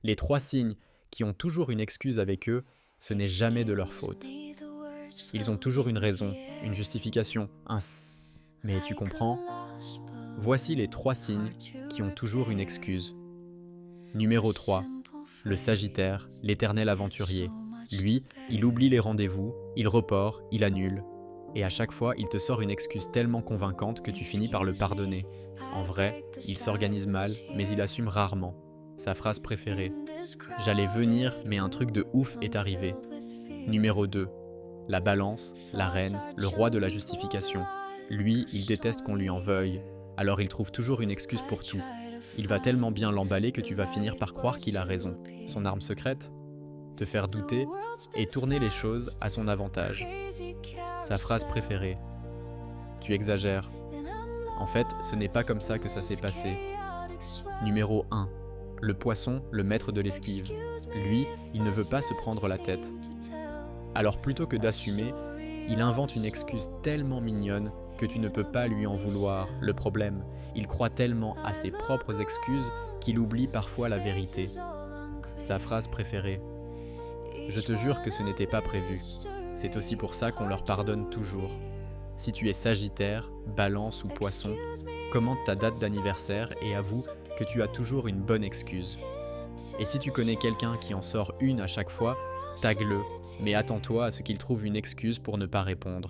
Les trois signes qui ont toujours une excuse avec eux, ce n'est jamais de leur faute. Ils ont toujours une raison, une justification, un « mais tu comprends ?» Voici les trois signes qui ont toujours une excuse. Numéro 3. Le Sagittaire, l'éternel aventurier. Lui, il oublie les rendez-vous, il reporte, il annule. Et à chaque fois, il te sort une excuse tellement convaincante que tu finis par le pardonner. En vrai, il s'organise mal, mais il assume rarement. Sa phrase préférée: « J'allais venir, mais un truc de ouf est arrivé. » Numéro 2. La Balance, la reine, le roi de la justification. Lui, il déteste qu'on lui en veuille, alors il trouve toujours une excuse pour tout. Il va tellement bien l'emballer que tu vas finir par croire qu'il a raison. Son arme secrète? Te faire douter et tourner les choses à son avantage. Sa phrase préférée: « Tu exagères. En fait, ce n'est pas comme ça que ça s'est passé. » Numéro 1. Le Poisson, le maître de l'esquive. Lui, il ne veut pas se prendre la tête. Alors plutôt que d'assumer, il invente une excuse tellement mignonne que tu ne peux pas lui en vouloir. Le problème, il croit tellement à ses propres excuses qu'il oublie parfois la vérité. Sa phrase préférée: « Je te jure que ce n'était pas prévu. C'est aussi pour ça qu'on leur pardonne toujours. » Si tu es Sagittaire, Balance ou Poisson, commente ta date d'anniversaire et avoue que tu as toujours une bonne excuse. Et si tu connais quelqu'un qui en sort une à chaque fois, tague-le, mais attends-toi à ce qu'il trouve une excuse pour ne pas répondre.